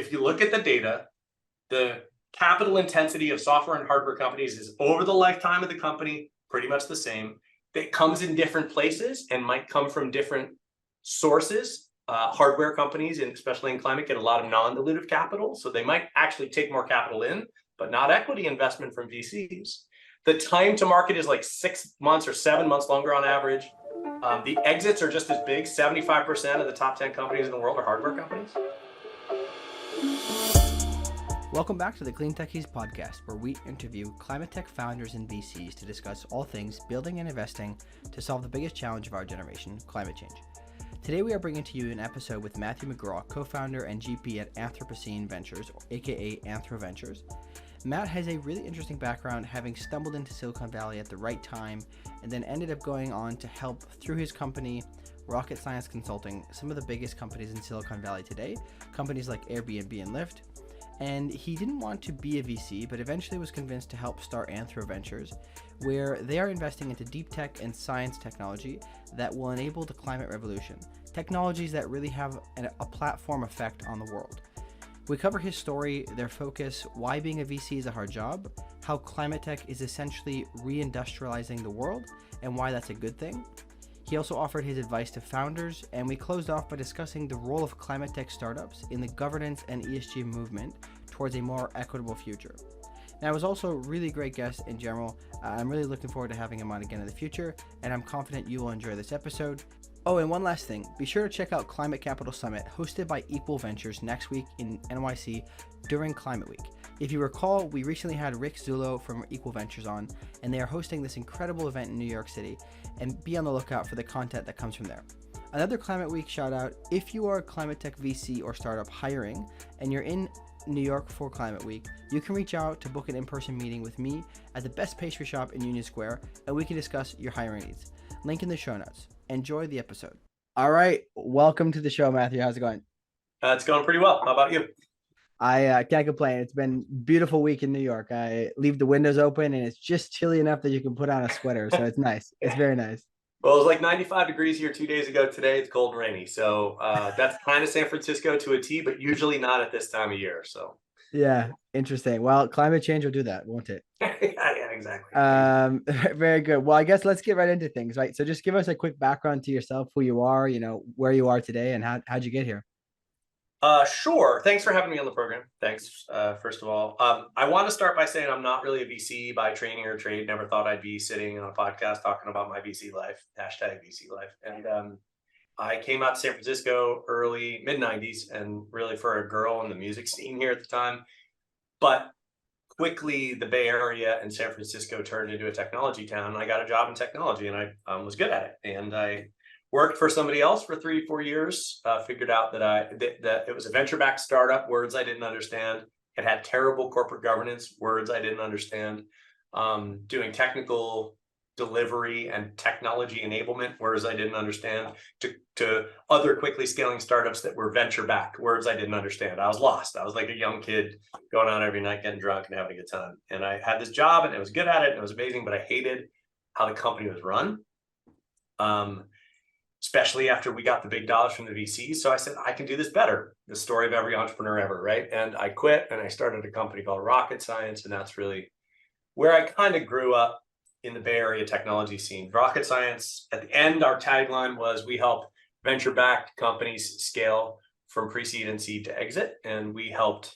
if you look at the data, the capital intensity of software and hardware companies is over the lifetime of the company, pretty much the same. It comes in different places and might come from different sources. Hardware companies, and especially in climate, get a lot of non-dilutive capital. So they might actually take more capital in, but not equity investment from VCs. The time to market is like 6 months or 7 months longer on average. The exits are just as big. 75% of the top 10 companies in the world are hardware companies. Welcome back to the Clean Techies podcast, where we interview ClimateTech founders and VCs to discuss all things building and investing to solve the biggest challenge of our generation, climate change. Today we are bringing to you an episode with Matthew McGraw, co-founder and GP at Anthro Ventures, aka Anthro Ventures. Matt has a really interesting background, having stumbled into Silicon Valley at the right time and then ended up going on to help, through his company, Rocket Science Consulting, some of the biggest companies in Silicon Valley today, companies like Airbnb and Lyft. And he didn't want to be a VC, but eventually was convinced to help start Anthro Ventures, where they are investing into deep tech and science technology that will enable the climate revolution, technologies that really have a platform effect on the world. We cover his story, their focus, why being a VC is a hard job, how ClimateTech is essentially re-industrializing the world, and why that's a good thing. He also offered his advice to founders, and we closed off by discussing the role of climate tech startups in the governance and ESG movement towards a more equitable future. Now, it was also a really great guest in general. I'm really looking forward to having him on again in the future, and I'm confident you will enjoy this episode. Oh, and one last thing, be sure to check out Climate Capital Summit, hosted by Equal Ventures next week in NYC during Climate Week. If you recall, we recently had Rick Zullo from Equal Ventures on, and they are hosting this incredible event in New York City, and be on the lookout for the content that comes from there. Another Climate Week shout out, if you are a climate tech VC or startup hiring, and you're in New York for Climate Week, you can reach out to book an in-person meeting with me at the best pastry shop in Union Square, and we can discuss your hiring needs. Link in the show notes. Enjoy the episode. All right, welcome to the show, Matthew. How's it going? It's going pretty well. How about you? I can't complain. It's been a beautiful week in New York. I leave the windows open and it's just chilly enough that you can put on a sweater. So it's nice. It's very nice. Well, it was like 95 degrees here 2 days ago. Today it's cold and rainy. So that's kind of San Francisco to a T, but usually not at this time of year. So yeah, interesting. Well, climate change will do that, won't it? yeah, exactly. Very good. Well, I guess let's get right into things, right? So just give us a quick background to yourself, who you are, where you are today, and how'd you get here? Sure. Thanks for having me on the program. Thanks, first of all. I want to start by saying I'm not really a VC by training or trade. Never thought I'd be sitting on a podcast talking about my VC life, #VC life. And I came out to San Francisco early, mid-90s, and really for a girl in the music scene here at the time. But quickly, the Bay Area and San Francisco turned into a technology town. And I got a job in technology, and I was good at it. And I worked for somebody else for 3-4 years, figured out that it was a venture-backed startup, words I didn't understand. It had terrible corporate governance, words I didn't understand. Doing technical delivery and technology enablement, words I didn't understand, to other quickly scaling startups that were venture-backed, words I didn't understand. I was lost. I was like a young kid going out every night, getting drunk and having a good time. And I had this job and I was good at it and it was amazing, but I hated how the company was run. Especially after we got the big dollars from the VCs. So I said, I can do this better. The story of every entrepreneur ever, right? And I quit and I started a company called Rocket Science. And that's really where I kind of grew up in the Bay Area technology scene. Rocket Science, at the end, our tagline was, we help venture-backed companies scale from pre-seed and seed to exit. And we helped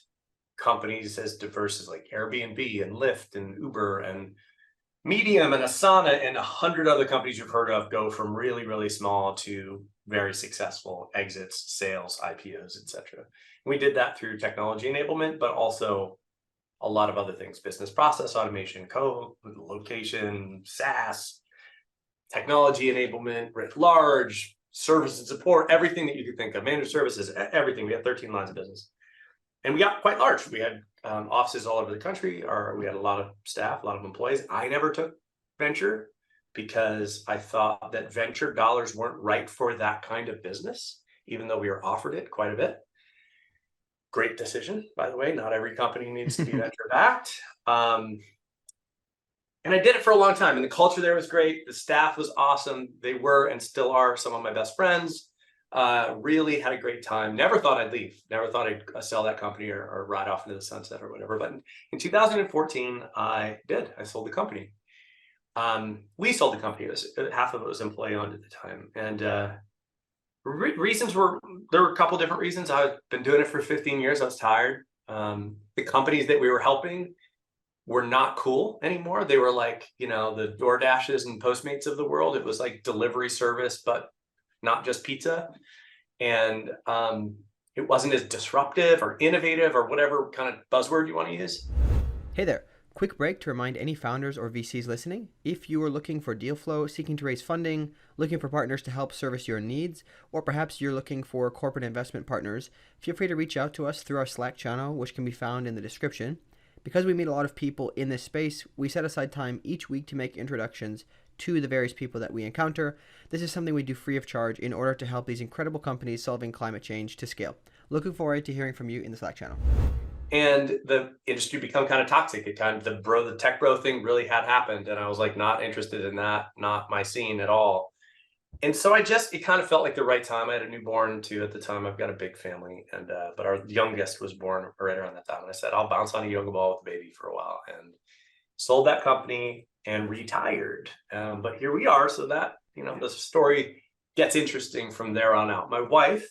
companies as diverse as like Airbnb and Lyft and Uber and Medium and Asana and 100 other companies you've heard of go from really, really small to very successful exits, sales, IPOs, etc. We did that through technology enablement, but also a lot of other things: business process automation, co-location, SaaS, technology enablement writ large, service and support, everything that you could think of, managed services, everything. We had 13 lines of business. And we got quite large. We had offices all over the country, or we had a lot of staff, a lot of employees. I never took venture because I thought that venture dollars weren't right for that kind of business, even though we were offered it quite a bit. Great decision, by the way. Not every company needs to be venture backed. And I did it for a long time. And the culture there was great. The staff was awesome. They were and still are some of my best friends. Really had a great time. Never thought I'd leave. Never thought I'd sell that company or ride off into the sunset or whatever. But in 2014, I did. I sold the company. We sold the company. Half of it was employee owned at the time. And reasons there were a couple different reasons. I've been doing it for 15 years. I was tired. The companies that we were helping were not cool anymore. They were like, the DoorDashes and Postmates of the world. It was like delivery service, but not just pizza. And it wasn't as disruptive or innovative or whatever kind of buzzword you want to use. Hey there. Quick break to remind any founders or VCs listening, if you are looking for deal flow, seeking to raise funding, looking for partners to help service your needs, or perhaps you're looking for corporate investment partners, feel free to reach out to us through our Slack channel, which can be found in the description. Because we meet a lot of people in this space, we set aside time each week to make introductions to the various people that we encounter. This is something we do free of charge in order to help these incredible companies solving climate change to scale. Looking forward to hearing from you in the Slack channel. And the industry become kind of toxic. It kind of the tech bro thing really had happened, and I was like not interested in that, not my scene at all. And so it kind of felt like the right time. I had a newborn too at the time. I've got a big family, and but our youngest was born right around that time. And I said I'll bounce on a yoga ball with the baby for a while, and sold that company and retired. But here we are. So that the story gets interesting from there on out. My wife,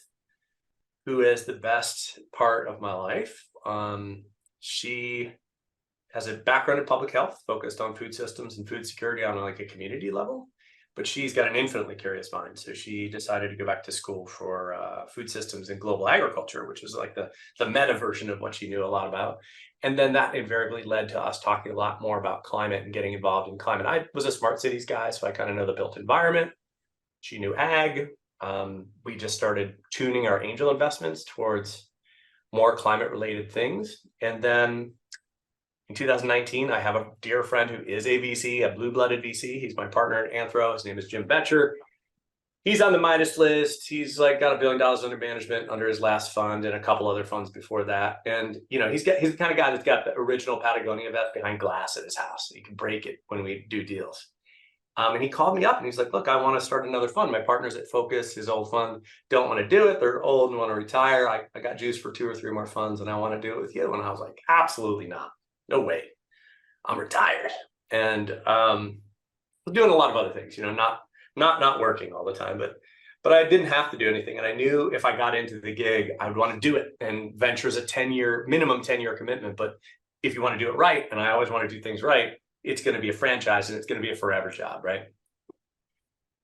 who is the best part of my life. She has a background in public health, focused on food systems and food security on like a community level, but she's got an infinitely curious mind. So she decided to go back to school for food systems and global agriculture, which is like the meta version of what she knew a lot about. And then that invariably led to us talking a lot more about climate and getting involved in climate. I was a smart cities guy, so I kind of know the built environment. She knew ag. We just started tuning our angel investments towards more climate related things. And then in 2019, I have a dear friend who is a VC, a blue-blooded VC. He's my partner at Anthro. His name is Jim Betcher. He's on the Midas list. He's like got $1 billion under management under his last fund and a couple other funds before that. And he's the kind of guy that's got the original Patagonia vest behind glass at his house. So you can break it when we do deals. And he called me up and he's like, look, I want to start another fund. My partners at Focus, his old fund, don't want to do it. They're old and want to retire. I got juice for 2 or 3 more funds and I want to do it with you. And I was like, absolutely not. No way. I'm retired. And I'm doing a lot of other things, not working all the time, but I didn't have to do anything. And I knew if I got into the gig, I would want to do it. And venture is a minimum 10-year commitment. But if you want to do it right, and I always want to do things right, it's going to be a franchise and it's going to be a forever job, right?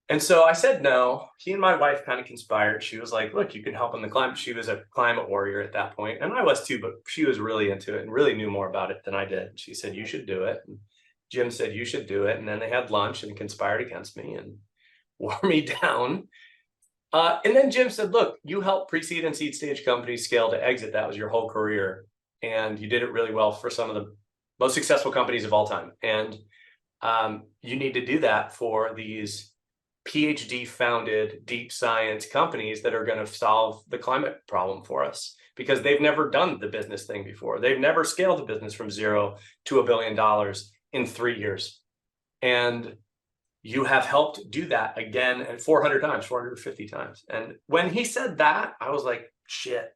And so I said no. He and my wife kind of conspired. She was like, look, you can help on the climate. She was a climate warrior at that point, and I was too, but she was really into it and really knew more about it than I did. She said, you should do it. And Jim said, you should do it. And then they had lunch and conspired against me and wore me down. And then Jim said, look, you helped pre-seed and seed stage companies scale to exit. That was your whole career. And you did it really well for some of the most successful companies of all time. And you need to do that for these PhD founded deep science companies that are going to solve the climate problem for us, because they've never done the business thing before. They've never scaled a business from 0 to $1 billion in 3 years. And you have helped do that again and 400 times, 450 times. And when he said that, I was like, shit.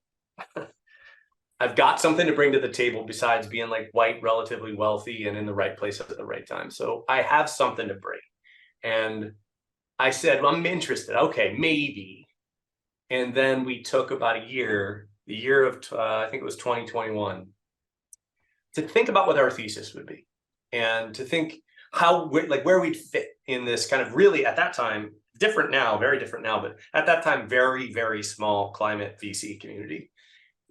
I've got something to bring to the table besides being like white, relatively wealthy and in the right place at the right time. So I have something to bring. And I said, well, I'm interested. Okay, maybe. And then we took about the year of, I think it was 2021, to think about what our thesis would be and to think where we'd fit in this kind of really at that time, different now, very different now, but at that time, very, very small climate VC community.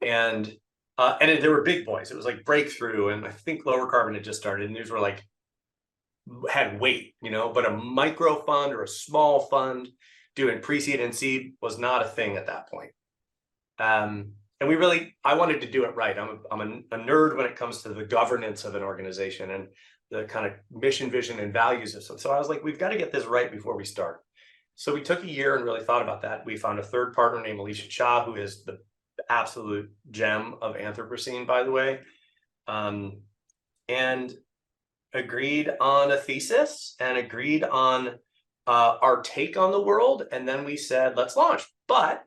And there were big boys. It was like Breakthrough, and I think Lower Carbon had just started, and these were like had weight, but a micro fund or a small fund doing pre-seed and seed was not a thing at that point. And I wanted to do it right. I'm a nerd when it comes to the governance of an organization and the kind of mission, vision, and values of so I was like, we've got to get this right before we start. So we took a year and really thought about that. We found a third partner named Alicia Cha, who is the absolute gem of Anthropocene, by the way, and agreed on a thesis and agreed on our take on the world. And then we said, let's launch. But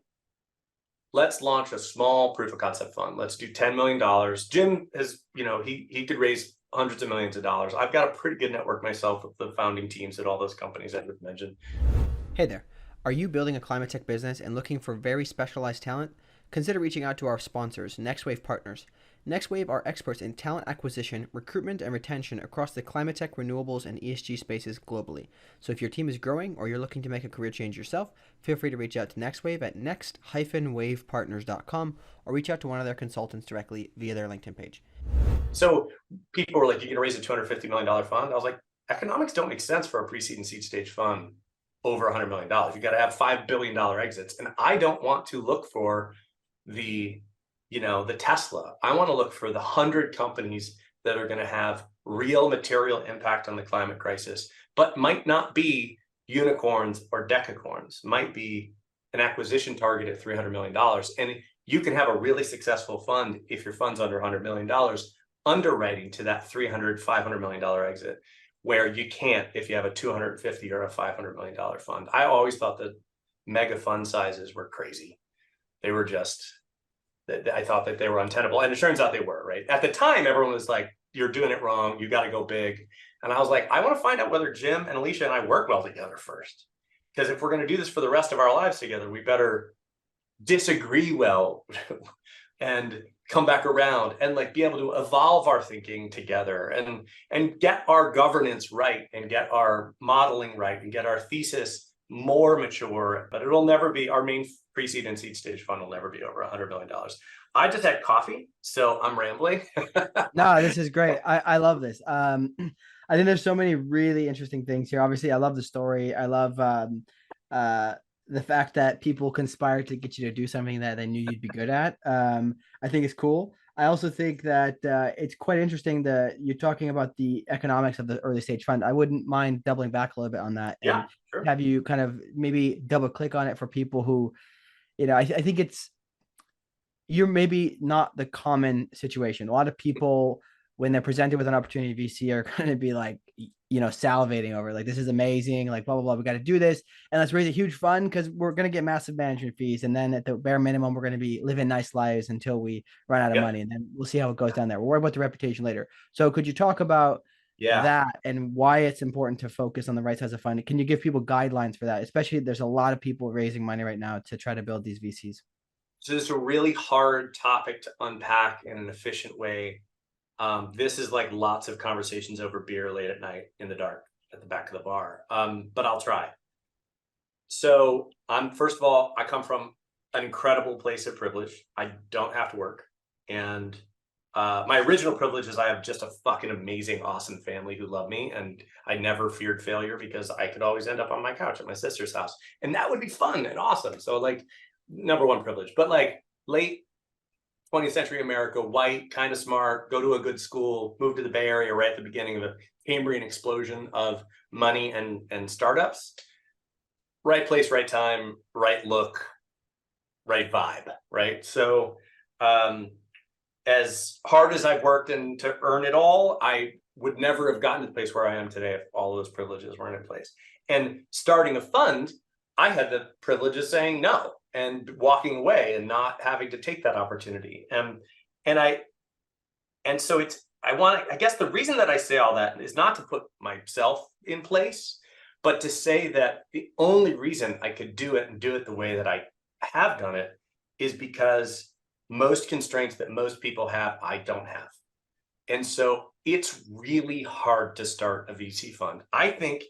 let's launch a small proof of concept fund. Let's do $10 million. Jim has, he could raise hundreds of millions of dollars. I've got a pretty good network myself with the founding teams at all those companies I just mentioned. Hey there. Are you building a ClimateTech business and looking for very specialized talent? Consider reaching out to our sponsors, NextWave Partners. NextWave are experts in talent acquisition, recruitment, and retention across the ClimateTech, renewables, and ESG spaces globally. So if your team is growing or you're looking to make a career change yourself, feel free to reach out to NextWave at next-wavepartners.com or reach out to one of their consultants directly via their LinkedIn page. So people were like, you're going to raise a $250 million fund? I was like, economics don't make sense for a pre-seed and seed stage fund over $100 million. You got to have $5 billion exits. And I don't want to look for the Tesla. I want to look for the 100 companies that are going to have real material impact on the climate crisis, but might not be unicorns or decacorns, might be an acquisition target at $300 million. And you can have a really successful fund if your fund's under $100 million, underwriting to that $300, $500 million exit, where you can't if you have a $250 or a $500 million fund. I always thought that mega fund sizes were crazy. They were I thought that they were untenable. And it turns out they were, right? At the time, everyone was like, you're doing it wrong. You got to go big. And I was like, I want to find out whether Jim and Alicia and I work well together first. Because if we're going to do this for the rest of our lives together, we better disagree well and come back around and like be able to evolve our thinking together and get our governance right and get our modeling right and get our thesis more mature. But it'll never be our main pre-seed and seed stage fund will never be over $100 million. I just had coffee, so I'm rambling. No, this is great. I love this. I think there's so many really interesting things here. Obviously, I love the story. I love the fact that people conspired to get you to do something that they knew you'd be good at. I think it's cool. I also think that it's quite interesting that you're talking about the economics of the early stage fund. I wouldn't mind doubling back a little bit on that and Sure. have you kind of maybe double click on it for people who, I think you're maybe not the common situation. A lot of people, when they're presented with an opportunity, VC are going to be like, salivating over like, this is amazing, like blah, blah, blah. We got to do this. And let's raise a huge fund because we're going to get massive management fees. And then at the bare minimum, we're going to be living nice lives until we run out of money. And then we'll see how it goes down there. We'll worry about the reputation later. So could you talk about that and why it's important to focus on the right size of fund? Can you give people guidelines for that? Especially there's a lot of people raising money right now to try to build these VCs. So it's a really hard topic to unpack in an efficient way. This is like lots of conversations over beer late at night in the dark at the back of the bar, but I'll try. So first of all, I come from an incredible place of privilege. I don't have to work. And my original privilege is I have just a fucking amazing, awesome family who love me. And I never feared failure because I could always end up on my couch at my sister's house. And that would be fun and awesome. So like number one privilege, but like late 20th century America, white, kind of smart, go to a good school, move to the Bay Area right at the beginning of the Cambrian explosion of money and startups. Right place, right time, right look, right vibe, right? So as hard as I've worked and to earn it all, I would never have gotten to the place where I am today if all of those privileges weren't in place. And starting a fund, I had the privilege of saying no and walking away and not having to take that opportunity. I guess the reason that I say all that is not to put myself in place, but to say that the only reason I could do it and do it the way that I have done it is because most constraints that most people have, I don't have. And so it's really hard to start a VC fund. I think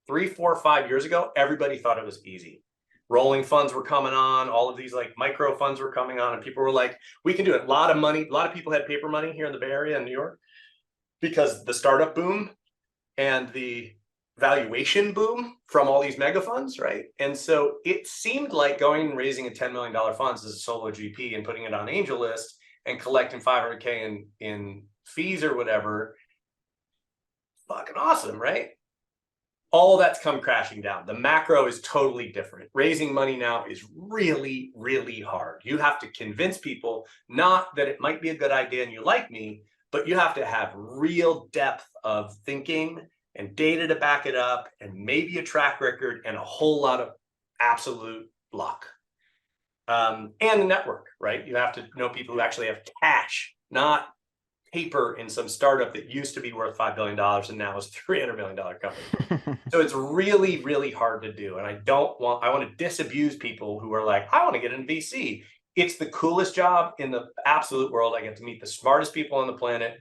3, 4, 5 years ago, everybody thought it was easy. Rolling funds were coming on, all of these like micro funds were coming on, and people were like, we can do it. A lot of money, a lot of people had paper money here in the Bay Area and New York because the startup boom and the valuation boom from all these mega funds, right? And so it seemed like going and raising a $10 million funds as a solo GP and putting it on Angel List and collecting $500K in fees or whatever, fucking awesome, right? All that's come crashing down. The macro is totally different. Raising money now is really, really hard. You have to convince people, not that it might be a good idea and you like me, but you have to have real depth of thinking and data to back it up and maybe a track record and a whole lot of absolute luck. And a network, right? You have to know people who actually have cash, not paper in some startup that used to be worth $5 billion and now is a $300 million company. So it's really, really hard to do. And I want to disabuse people who are like, I want to get into VC. It's the coolest job in the absolute world. I get to meet the smartest people on the planet,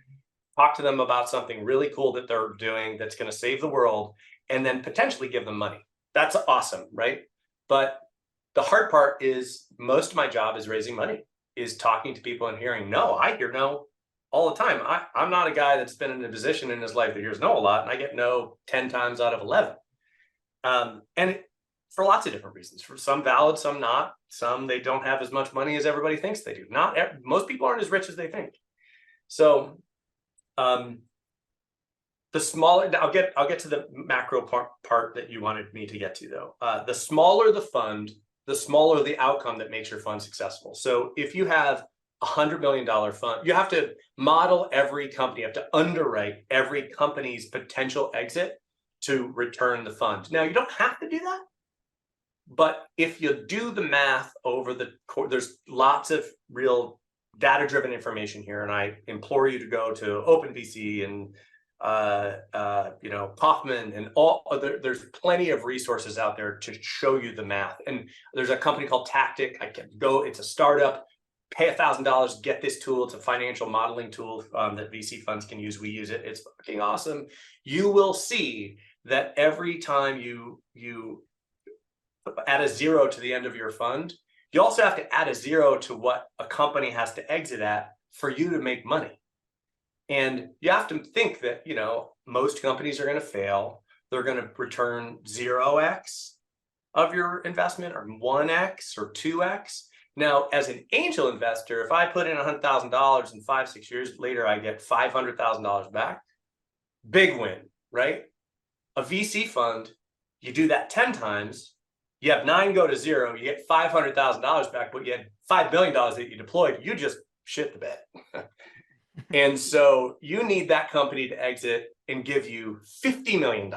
talk to them about something really cool that they're doing that's going to save the world, and then potentially give them money. That's awesome, right? But the hard part is most of my job is raising money, is talking to people and hearing no. I hear no all the time. I'm not a guy that's been in a position in his life that hears no a lot, and I get no 10 times out of 11. For lots of different reasons. For some valid, some not. Some they don't have as much money as everybody thinks they do. Most people aren't as rich as they think. So the smaller, I'll get to the macro part that you wanted me to get to though. The smaller the fund, the smaller the outcome that makes your fund successful. So if you have $100 million fund, you have to model every company, you have to underwrite every company's potential exit to return the fund. Now, you don't have to do that, but if you do the math over the course, there's lots of real data-driven information here, and I implore you to go to OpenVC and Kaufman and there's plenty of resources out there to show you the math. And there's a company called Tactic. It's a startup, pay $1,000, get this tool. It's a financial modeling tool that VC funds can use. We use it. It's fucking awesome. You will see that every time you add a zero to the end of your fund, you also have to add a zero to what a company has to exit at for you to make money. And you have to think that, most companies are going to fail. They're going to return 0x of your investment or 1x or 2x. Now, as an angel investor, if I put in $100,000 and 5-6 years later, I get $500,000 back, big win, right? A VC fund, you do that 10 times, you have 9 go to 0, you get $500,000 back, but you had $5 billion that you deployed, you just shit the bed. And so you need that company to exit and give you $50 million.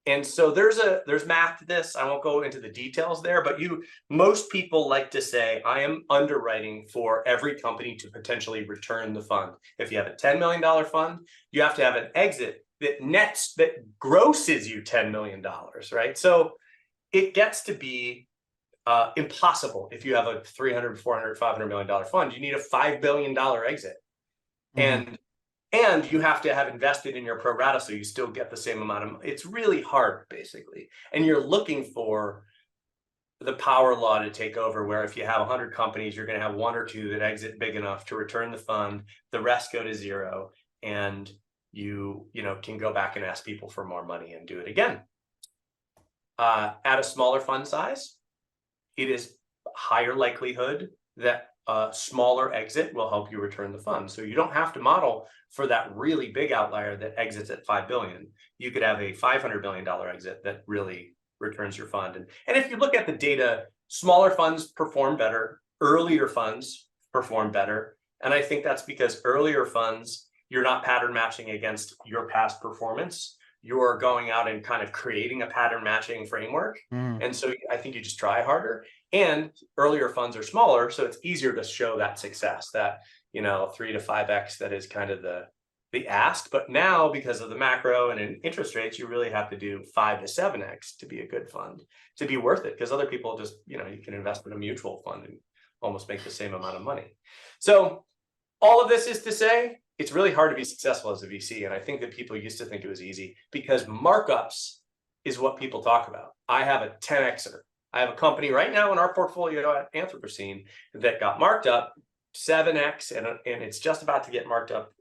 And so there's math to this. I won't go into the details there, but most people like to say, I am underwriting for every company to potentially return the fund. If you have a $10 million fund, you have to have an exit that grosses you $10 million, right? So it gets to be impossible. If you have a $300, $400, $500 million fund, you need a $5 billion exit. Mm-hmm. And you have to have invested in your pro rata so you still get the same amount of money. It's really hard, basically. And you're looking for the power law to take over, where if you have 100 companies, you're going to have 1 or 2 that exit big enough to return the fund, the rest go to 0, and you can go back and ask people for more money and do it again. At a smaller fund size, it is higher likelihood that a smaller exit will help you return the fund. So you don't have to model for that really big outlier that exits at 5 billion. You could have a $500 million exit that really returns your fund. And if you look at the data, smaller funds perform better, earlier funds perform better. And I think that's because earlier funds, you're not pattern matching against your past performance. You're going out and kind of creating a pattern matching framework. And so I think you just try harder. And earlier funds are smaller, so it's easier to show that success, that 3 to 5x, that is kind of the ask. But now, because of the macro and in interest rates, you really have to do 5 to 7x to be a good fund, to be worth it. Because other people just, you can invest in a mutual fund and almost make the same amount of money. So all of this is to say, it's really hard to be successful as a VC. And I think that people used to think it was easy because markups is what people talk about. I have a 10xer. I have a company right now in our portfolio at Anthropocene that got marked up 7x, and it's just about to get marked up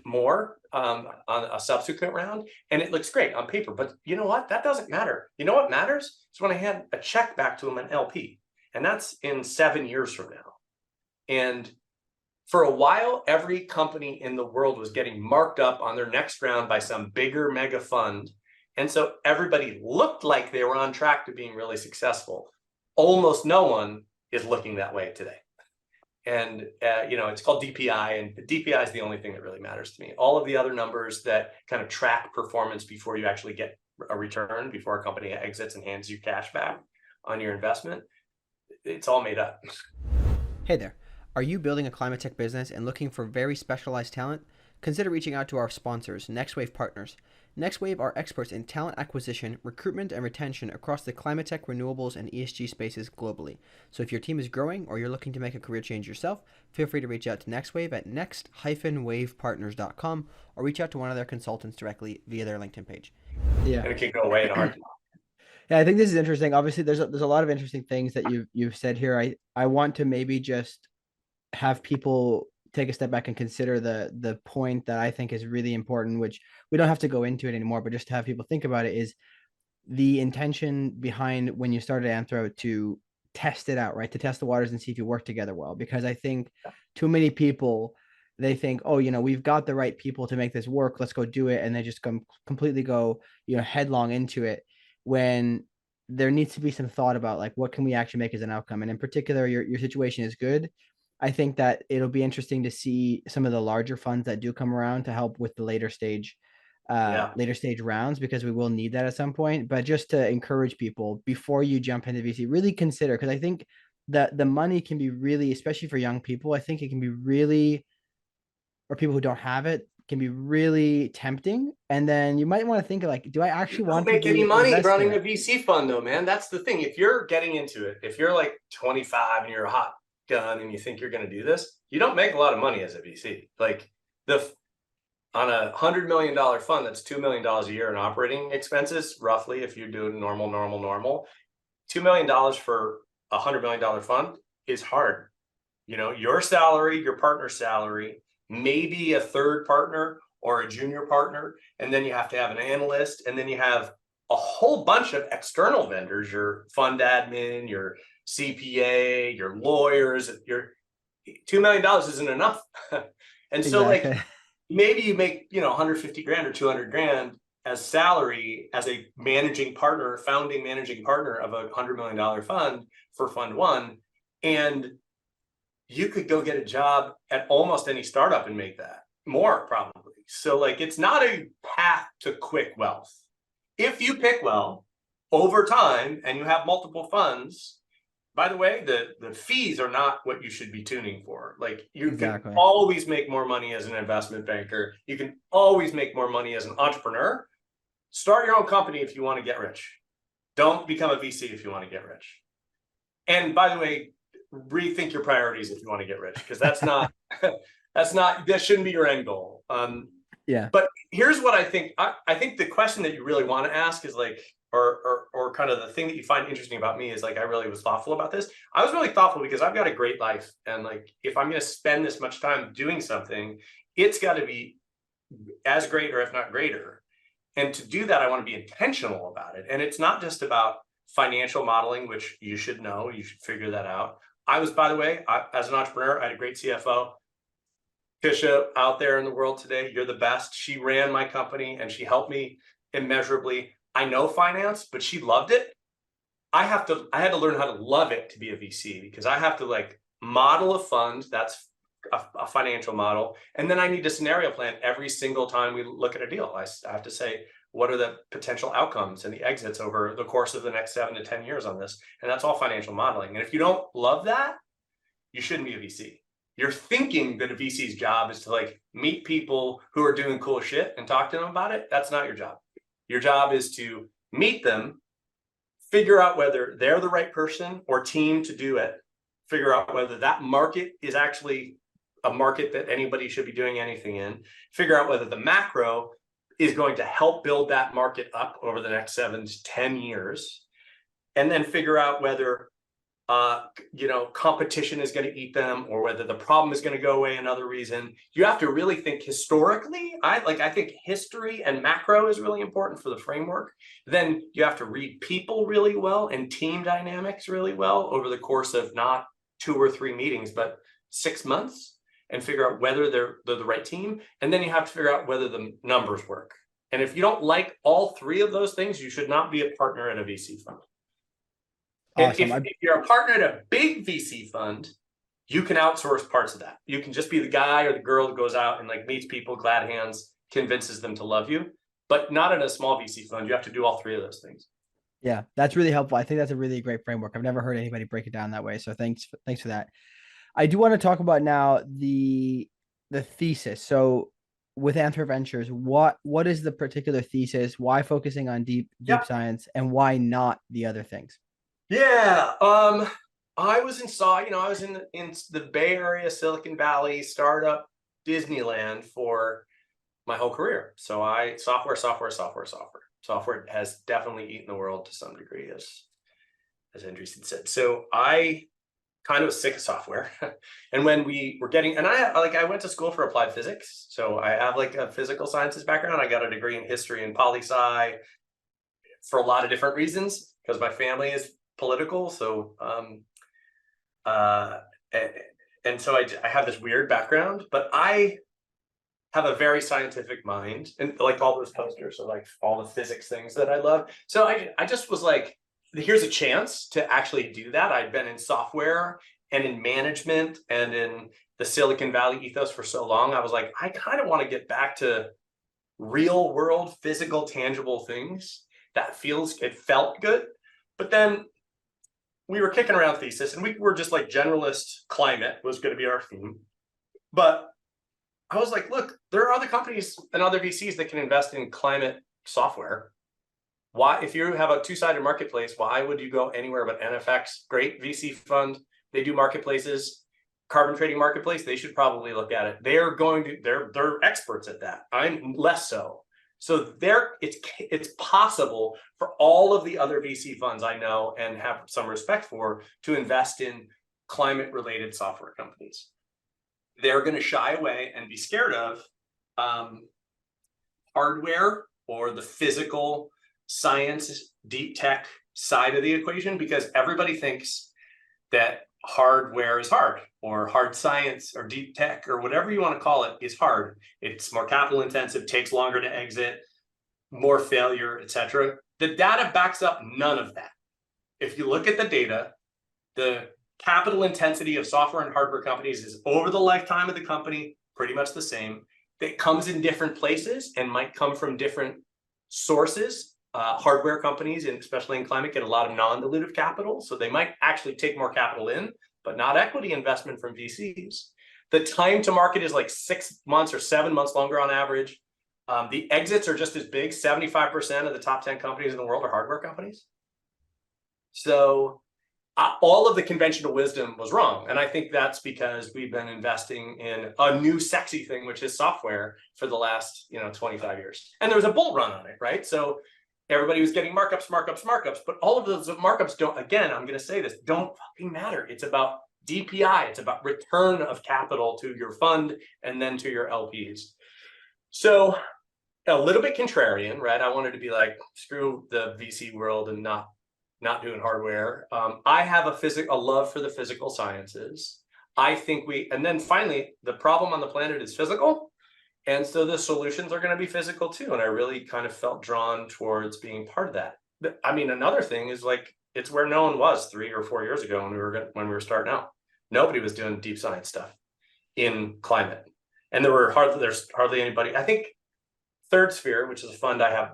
more on a subsequent round. And it looks great on paper. But you know what? That doesn't matter. You know what matters? It's when I hand a check back to them, an LP. And that's in 7 years from now. And for a while, every company in the world was getting marked up on their next round by some bigger mega fund. And so everybody looked like they were on track to being really successful. Almost no one is looking that way today. And, it's called DPI, and DPI is the only thing that really matters to me. All of the other numbers that kind of track performance before you actually get a return, before a company exits and hands you cash back on your investment, it's all made up. Hey there. Are you building a climate tech business and looking for very specialized talent? Consider reaching out to our sponsors, NextWave Partners. NextWave are experts in talent acquisition, recruitment, and retention across the climate tech, renewables, and ESG spaces globally. So if your team is growing or you're looking to make a career change yourself, feel free to reach out to NextWave at next-wavepartners.com or reach out to one of their consultants directly via their LinkedIn page. Yeah. And it can go away in a heartbeat. Yeah, I think this is interesting. Obviously, there's a lot of interesting things that you've said here. I want to maybe just have people take a step back and consider the point that I think is really important, which we don't have to go into it anymore, but just to have people think about it, is the intention behind when you started Anthro to test it out, right? To test the waters and see if you work together well. Because I think too many people, they think, oh, we've got the right people to make this work. Let's go do it. And they just completely go, headlong into it, when there needs to be some thought about like, what can we actually make as an outcome? And in particular, your situation is good. I think that it'll be interesting to see some of the larger funds that do come around to help with the later stage rounds, because we will need that at some point. But just to encourage people before you jump into VC, really consider, because I think that the money can be really, especially for young people, I think it can be really, or people who don't have it, can be really tempting. And then you might want to think of like, do I actually want to make any money running a VC fund though, man? That's the thing. If you're getting into it, if you're like 25 and you're a hot gun and you think you're going to do this, you don't make a lot of money as a VC. Like on a $100 million fund, that's $2 million a year in operating expenses, roughly, if you do normal. $2 million for a $100 million fund is hard. Your salary, your partner's salary, maybe a third partner or a junior partner, and then you have to have an analyst, and then you have a whole bunch of external vendors, your fund admin, your CPA, your lawyers. Your $2 million isn't enough. And so like maybe you make 150 grand or 200 grand as salary as a founding managing partner of a $100 million fund for fund one, and you could go get a job at almost any startup and make that more, probably. So like, it's not a path to quick wealth. If you pick well over time and you have multiple funds, by the way, the fees are not what you should be tuning for. Like, you can always make more money as an investment banker. You can always make more money as an entrepreneur. Start your own company if you want to get rich. Don't become a VC if you want to get rich. And by the way, rethink your priorities if you want to get rich, because that shouldn't be your end goal. But here's what I think. I think the question that you really want to ask is like, or kind of the thing that you find interesting about me is like, I really was thoughtful about this. I was really thoughtful because I've got a great life. And like, if I'm going to spend this much time doing something, it's got to be as great, or if not greater. And to do that, I want to be intentional about it. And it's not just about financial modeling, which you should know, you should figure that out. By the way, as an entrepreneur, I had a great CFO. Tisha, out there in the world today, you're the best. She ran my company and she helped me immeasurably. I know finance, but she loved it. I had to learn how to love it to be a VC, because I have to like model a fund. That's a financial model. And then I need a scenario plan every single time we look at a deal. I have to say, what are the potential outcomes and the exits over the course of the next 7 to 10 years on this? And that's all financial modeling. And if you don't love that, you shouldn't be a VC. You're thinking that a VC's job is to like meet people who are doing cool shit and talk to them about it. That's not your job. Your job is to meet them, figure out whether they're the right person or team to do it, figure out whether that market is actually a market that anybody should be doing anything in, figure out whether the macro is going to help build that market up over the next 7 to 10 years, and then figure out whether competition is going to eat them, or whether the problem is going to go away another reason. You have to really think historically. I think history and macro is really important for the framework. Then you have to read people really well and team dynamics really well over the course of not 2 or 3 meetings, but 6 months, and figure out whether they're the right team. And then you have to figure out whether the numbers work. And if you don't like all 3 of those things, you should not be a partner at a VC fund. Awesome. If you're a partner at a big VC fund, you can outsource parts of that. You can just be the guy or the girl that goes out and like meets people, glad hands, convinces them to love you, but not in a small VC fund. You have to do all three of those things. Yeah, that's really helpful. I think that's a really great framework. I've never heard anybody break it down that way. So thanks for that. I do want to talk about now the thesis. So with Anthro Ventures, what is the particular thesis? Why focusing on deep science, and why not the other things? Yeah, I was in the Bay Area, Silicon Valley, startup Disneyland for my whole career. So software has definitely eaten the world to some degree, as Andreessen said. So I kind of was sick of software. And when we were getting, and I went to school for applied physics. So I have like a physical sciences background. I got a degree in history and poli-sci for a lot of different reasons, because my family is political. So, and so I have this weird background, but I have a very scientific mind, and like all those posters are like all the physics things that I love. So I just was like, here's a chance to actually do that. I'd been in software and in management and in the Silicon Valley ethos for so long. I was like, I kind of want to get back to real world, physical, tangible things. It felt good. But then we were kicking around Thesis, and we were just like generalist climate was going to be our theme. But I was like, look, there are other companies and other VCs that can invest in climate software. Why, if you have a two-sided marketplace, why would you go anywhere but NFX? Great VC fund. They do marketplaces, carbon trading marketplace. They should probably look at it. They're experts at that. I'm less so. So it's possible for all of the other VC funds I know and have some respect for to invest in climate-related software companies. They're going to shy away and be scared of hardware or the physical science, deep tech side of the equation, because everybody thinks that hardware is hard, or hard science or deep tech or whatever you want to call it is hard. It's more capital intensive, takes longer to exit, more failure, etc. The data backs up none of that. If you look at the data, the capital intensity of software and hardware companies is over the lifetime of the company pretty much the same. It comes in different places and might come from different sources. Hardware companies, and especially in climate, get a lot of non-dilutive capital. So they might actually take more capital in, but not equity investment from VCs. The time to market is like 6 months or 7 months longer on average. The exits are just as big. 75% of the top 10 companies in the world are hardware companies. So all of the conventional wisdom was wrong. And I think that's because we've been investing in a new sexy thing, which is software, for the last 25 years. And there was a bull run on it, right? So everybody was getting markups, but all of those markups don't, again, I'm going to say this, don't fucking matter. It's about DPI. It's about return of capital to your fund and then to your LPs. So a little bit contrarian, right? I wanted to be like, screw the VC world and not doing hardware. I have a love for the physical sciences. I think and then finally, the problem on the planet is physical. And so the solutions are going to be physical too. And I really kind of felt drawn towards being part of that. But, I mean, another thing is like, it's where no one was 3 or 4 years ago when we were starting out. Nobody was doing deep science stuff in climate. And there's hardly anybody. I think Third Sphere, which is a fund I have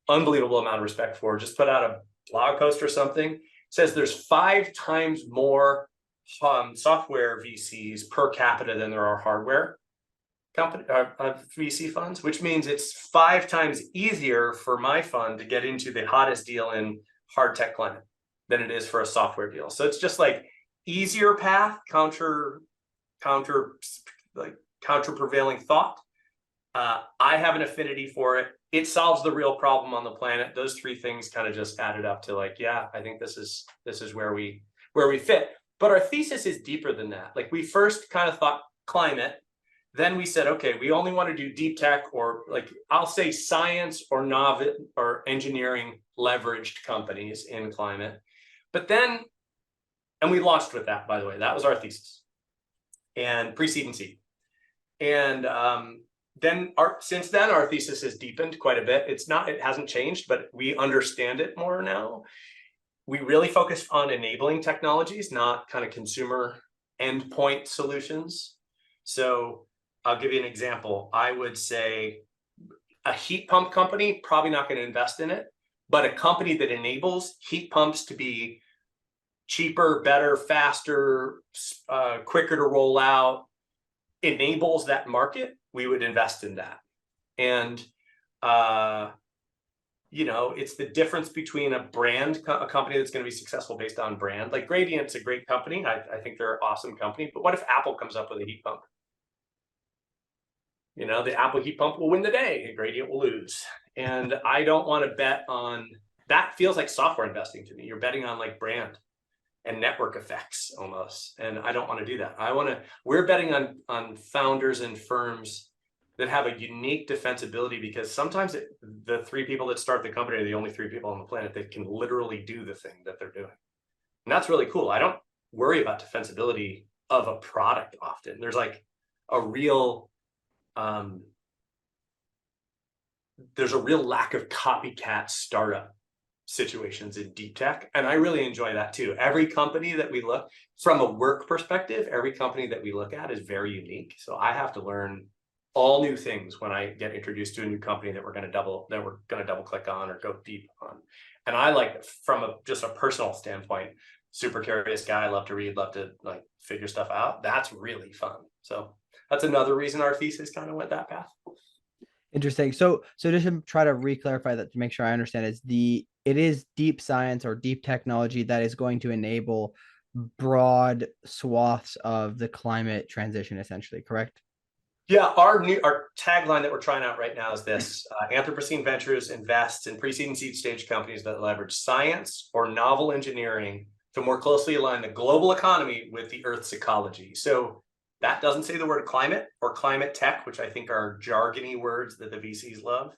unbelievable amount of respect for, just put out a blog post or something, says there's 5 times more software VCs per capita than there are hardware VC funds, which means it's 5 times easier for my fund to get into the hottest deal in hard tech climate than it is for a software deal. So it's just like easier path, counter prevailing thought. I have an affinity for it. It solves the real problem on the planet. Those 3 things kind of just added up to like, yeah, I think this is where we fit. But our thesis is deeper than that. Like, we first kind of thought climate. Then we said, okay, we only want to do deep tech, or like, I'll say science or novel or engineering leveraged companies in climate. But then, and we launched with that, by the way, that was our thesis, and pre-seed and seed. And since then, our thesis has deepened quite a bit. It hasn't changed, but we understand it more now. We really focus on enabling technologies, not kind of consumer endpoint solutions. So I'll give you an example. I would say a heat pump company, probably not going to invest in it, but a company that enables heat pumps to be cheaper, better, faster, quicker to roll out, enables that market, we would invest in that. And it's the difference between a company that's going to be successful based on brand. Like Gradient's a great company. I think they're an awesome company. But what if Apple comes up with a heat pump? The Apple heat pump will win the day and Gradient will lose. And I don't want to bet on that. Feels like software investing to me. You're betting on like brand and network effects almost. And I don't want to do that. We're betting on founders and firms that have a unique defensibility, because sometimes the three people that start the company are the only three people on the planet that can literally do the thing that they're doing. And that's really cool. I don't worry about defensibility of a product often. There's like a real, there's a real lack of copycat startup situations in deep tech. And I really enjoy that too. Every company that we look from a work perspective, every company that we look at is very unique. So I have to learn all new things when I get introduced to a new company that we're going to double click on or go deep on. And I like, from just a personal standpoint, super curious guy, love to read, love to like figure stuff out. That's really fun. So that's another reason our thesis kind of went that path. Interesting. So just to try to re-clarify that, to make sure I understand, it is deep science or deep technology that is going to enable broad swaths of the climate transition, essentially, correct? Yeah, our tagline that we're trying out right now is this: Anthropocene Ventures invests in pre-seed and seed stage companies that leverage science or novel engineering to more closely align the global economy with the Earth's ecology. So that doesn't say the word climate or climate tech, which I think are jargony words that the VCs love.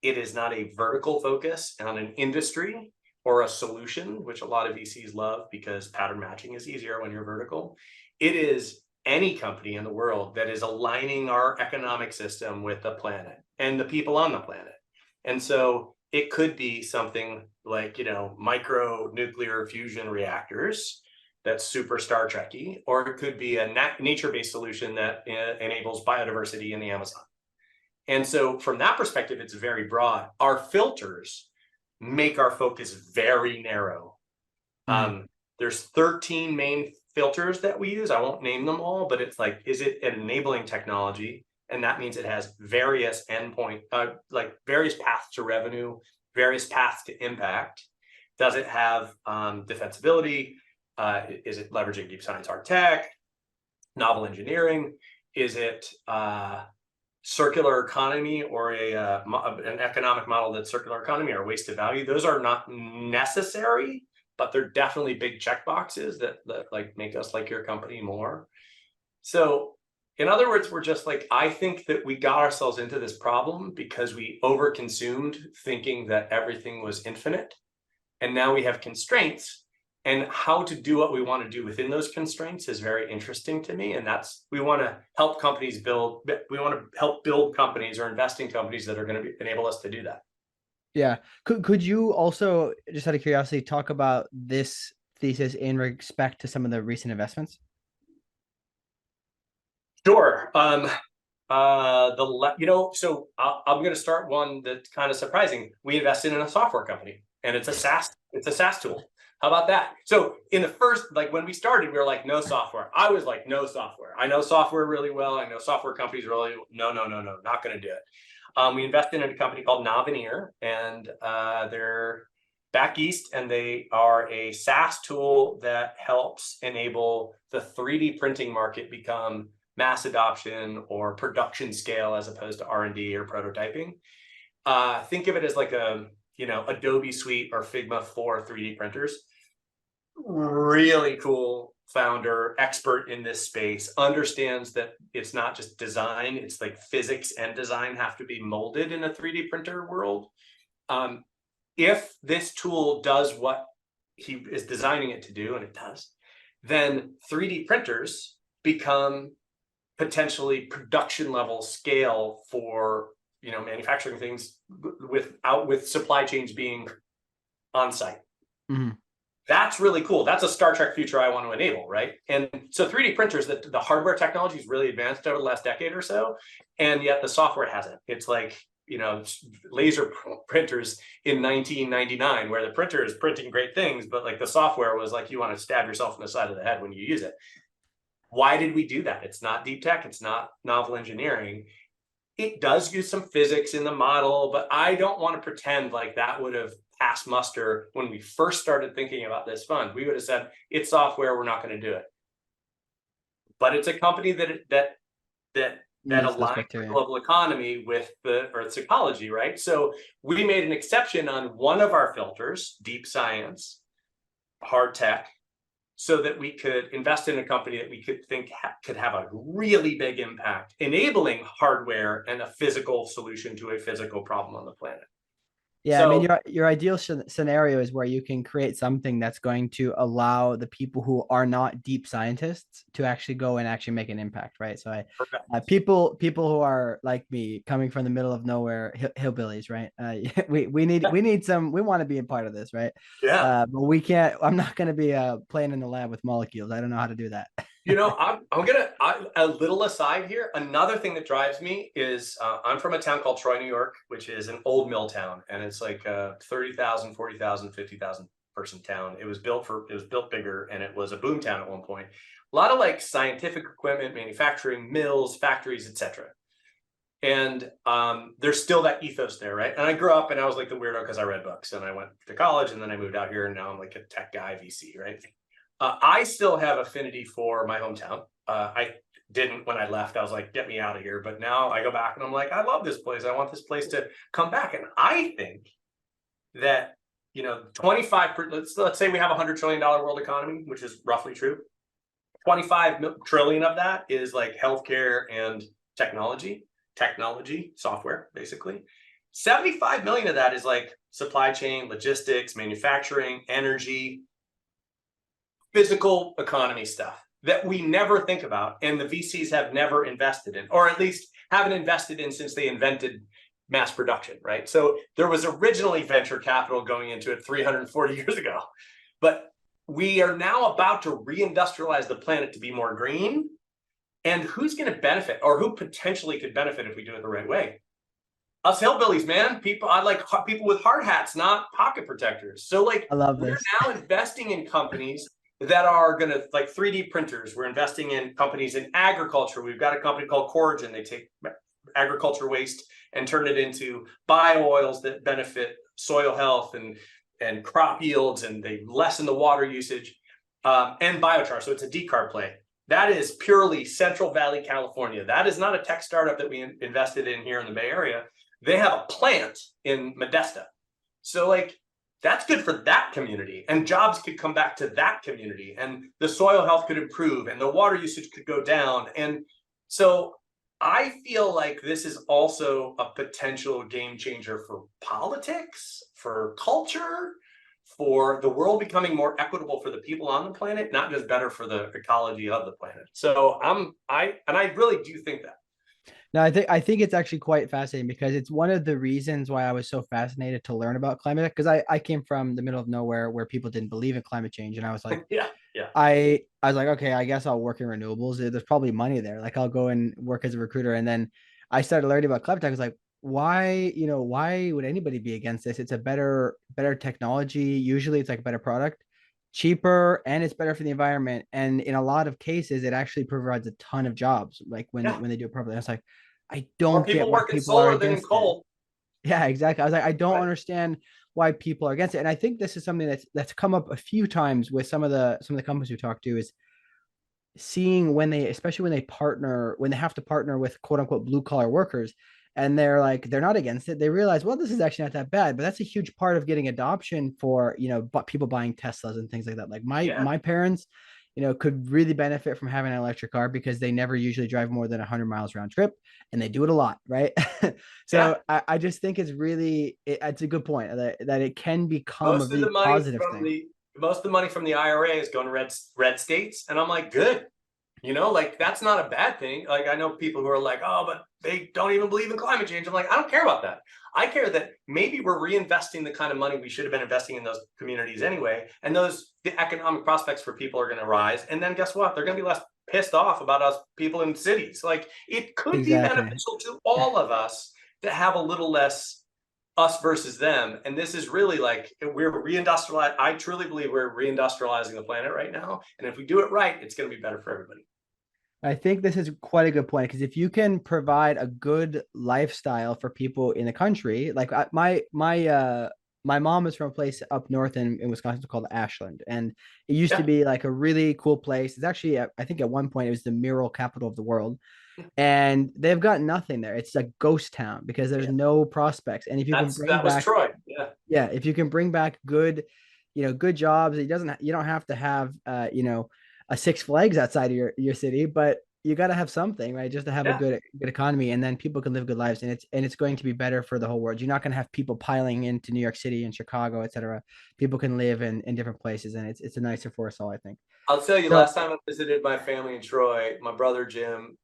It is not a vertical focus on an industry or a solution, which a lot of VCs love because pattern matching is easier when you're vertical. It is any company in the world that is aligning our economic system with the planet and the people on the planet. And so it could be something like, micro nuclear fusion reactors that's super Star Trek-y, or it could be a nature-based solution that enables biodiversity in the Amazon. And so from that perspective, it's very broad. Our filters make our focus very narrow. There's 13 main filters that we use. I won't name them all, but it's like, is it an enabling technology? And that means it has various various paths to revenue, various paths to impact. Does it have defensibility? Is it leveraging deep science, hard tech, novel engineering? Is it circular economy or an economic model that's circular economy or waste of value? Those are not necessary, but they're definitely big check boxes that like make us like your company more. So in other words, we're just like, I think that we got ourselves into this problem because we overconsumed thinking that everything was infinite. And now we have constraints, and how to do what we want to do within those constraints is very interesting to me. And we want to help companies we want to help build companies or invest in companies that are going to enable us to do that. Yeah. Could you also, just out of curiosity, talk about this thesis in respect to some of the recent investments? Sure. So I'm going to start one that's kind of surprising. We invested in a software company, and it's a SaaS tool. How about that? So in the first, when we started, we were like, no software. I was like, no software. I know software really well. I know software companies really. No, not going to do it. We invested in a company called Navineer, and they're back east, and they are a SaaS tool that helps enable the 3D printing market become mass adoption or production scale as opposed to R&D or prototyping. Think of it as like Adobe Suite or Figma for 3D printers. Really cool founder, expert in this space, understands that it's not just design, it's like physics and design have to be molded in a 3D printer world. If this tool does what he is designing it to do, and it does, then 3D printers become potentially production level scale for manufacturing things with supply chains being on site. Mm-hmm. That's really cool. That's a Star Trek future I want to enable, right? And so 3D printers, the hardware technology is really advanced over the last decade or so, and yet the software hasn't. It's like, laser printers in 1999, where the printer is printing great things, but like the software was like, you want to stab yourself in the side of the head when you use it. Why did we do that? It's not deep tech. It's not novel engineering. It does use some physics in the model, but I don't want to pretend like that would have passed muster when we first started thinking about this fund. We would have said, it's software, we're not going to do it. But it's a company that aligns the global economy with the Earth's ecology, right? So we made an exception on one of our filters, deep science, hard tech, so that we could invest in a company that we could think could have a really big impact, enabling hardware and a physical solution to a physical problem on the planet. Yeah, so, I mean, your ideal scenario is where you can create something that's going to allow the people who are not deep scientists to actually go and actually make an impact, right? So people who are like me, coming from the middle of nowhere, hillbillies, right? We want to be a part of this, right? Yeah. But we can't. I'm not going to be playing in the lab with molecules. I don't know how to do that. A little aside here. Another thing that drives me is I'm from a town called Troy, New York, which is an old mill town. And it's like a 30,000, 40,000, 50,000 person town. It was built bigger, and it was a boom town at one point. A lot of like scientific equipment, manufacturing, mills, factories, etc. And there's still that ethos there, right? And I grew up and I was like the weirdo because I read books, and I went to college, and then I moved out here, and now I'm like a tech guy, VC, right? I still have affinity for my hometown. I didn't when I left. I was like, get me out of here. But now I go back and I'm like, I love this place. I want this place to come back. And I think that, 25, let's say we have $100 trillion world economy, which is roughly true. 25 trillion of that is like healthcare and technology, software, basically. 75 million of that is like supply chain, logistics, manufacturing, energy, physical economy stuff that we never think about, and the VCs have never invested in, or at least haven't invested in since they invented mass production, right? So there was originally venture capital going into it 340 years ago, but we are now about to reindustrialize the planet to be more green. And who's going to benefit, or who potentially could benefit if we do it the right way? Us hillbillies, man. I like people with hard hats, not pocket protectors. So like, I love this. We're now investing in companies that are going to, like 3D printers. We're investing in companies in agriculture. We've got a company called Corrigan. They take agriculture waste and turn it into bio-oils that benefit soil health and crop yields, and they lessen the water usage, and biochar. So it's a decarb play. That is purely Central Valley, California. That is not a tech startup that we invested in here in the Bay Area. They have a plant in Modesto. So like, that's good for that community, and jobs could come back to that community, and the soil health could improve, and the water usage could go down. And so I feel like this is also a potential game changer for politics, for culture, for the world becoming more equitable for the people on the planet, not just better for the ecology of the planet. So I really do think that. No, I think it's actually quite fascinating, because it's one of the reasons why I was so fascinated to learn about climate, because I came from the middle of nowhere where people didn't believe in climate change, and I was like, yeah. I was like, okay, I guess I'll work in renewables. There's probably money there. Like, I'll go and work as a recruiter. And then I started learning about ClimateTech. I was like, why would anybody be against this? It's a better technology. Usually it's like a better product, cheaper, and it's better for the environment. And in a lot of cases, it actually provides a ton of jobs. Like when they do it properly. I was like, I don't get why people are against it. Yeah, exactly. I was like, I don't understand why people are against it. And I think this is something that's come up a few times with some of the companies we talk to, is seeing especially when they have to partner with quote unquote blue collar workers, and they're not against it. They realize, well, this is actually not that bad, but that's a huge part of getting adoption for, people buying Teslas and things like that. Like my parents, could really benefit from having an electric car, because they never usually drive more than 100 miles round trip, and they do it a lot, right? So yeah. I just think it's a good point that it can become a really positive thing. Most of the money from the IRA is going to red states, and I'm like, good. like that's not a bad thing. Like I know people who are like, oh, but they don't even believe in climate change. I'm like, I don't care about that. I care that maybe we're reinvesting the kind of money we should have been investing in those communities anyway. And the economic prospects for people are going to rise. And then guess what? They're going to be less pissed off about us people in cities. Like it could be Exactly. beneficial to all of us to have a little less us versus them. And this is really like we're reindustrializing. I truly believe we're reindustrializing the planet right now. And if we do it right, it's going to be better for everybody. I think this is quite a good point because if you can provide a good lifestyle for people in the country, like my mom is from a place up north in Wisconsin called Ashland, and it used to Yeah. be like a really cool place. It's actually I think at one point it was the mural capital of the world, and they've got nothing there. It's a ghost town because there's Yeah. no prospects. And if you can bring That was back, Troy. Yeah. yeah, if you can bring back good, good jobs, you don't have to have a Six Flags outside of your city, but you got to have something, right? Just to have a Yeah. good economy, and then people can live good lives, and it's going to be better for the whole world. You're not going to have people piling into New York City and Chicago, etc. People can live in different places, and it's a nicer for us all, I think. I'll tell you, So last time I visited my family in Troy, my brother Jim,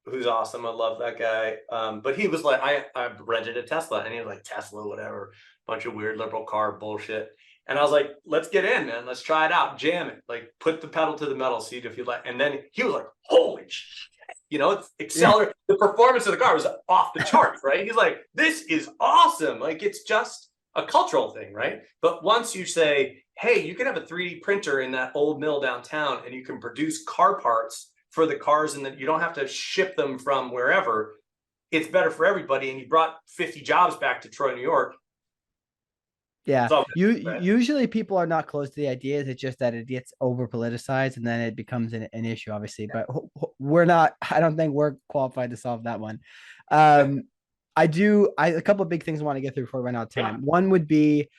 who's awesome, I love that guy. But he was like, I rented a Tesla, and he was like, Tesla, whatever, bunch of weird liberal car bullshit. And I was like, let's get in, man. Let's try it out. Jam it. Like, put the pedal to the metal, see if you like. And then he was like, holy shit. It's accelerate. The performance of the car was off the charts, right? He's like, this is awesome. Like, it's just a cultural thing, right? But once you say, hey, you can have a 3D printer in that old mill downtown and you can produce car parts for the cars and that you don't have to ship them from wherever, it's better for everybody. And you brought 50 jobs back to Troy, New York. yeah, So, right? usually people are not close to the ideas. It's just that it gets over politicized and then it becomes an issue, obviously. But we're not. I don't think we're qualified to solve that one. I do. A couple of big things I want to get through before we run out of time. One would be,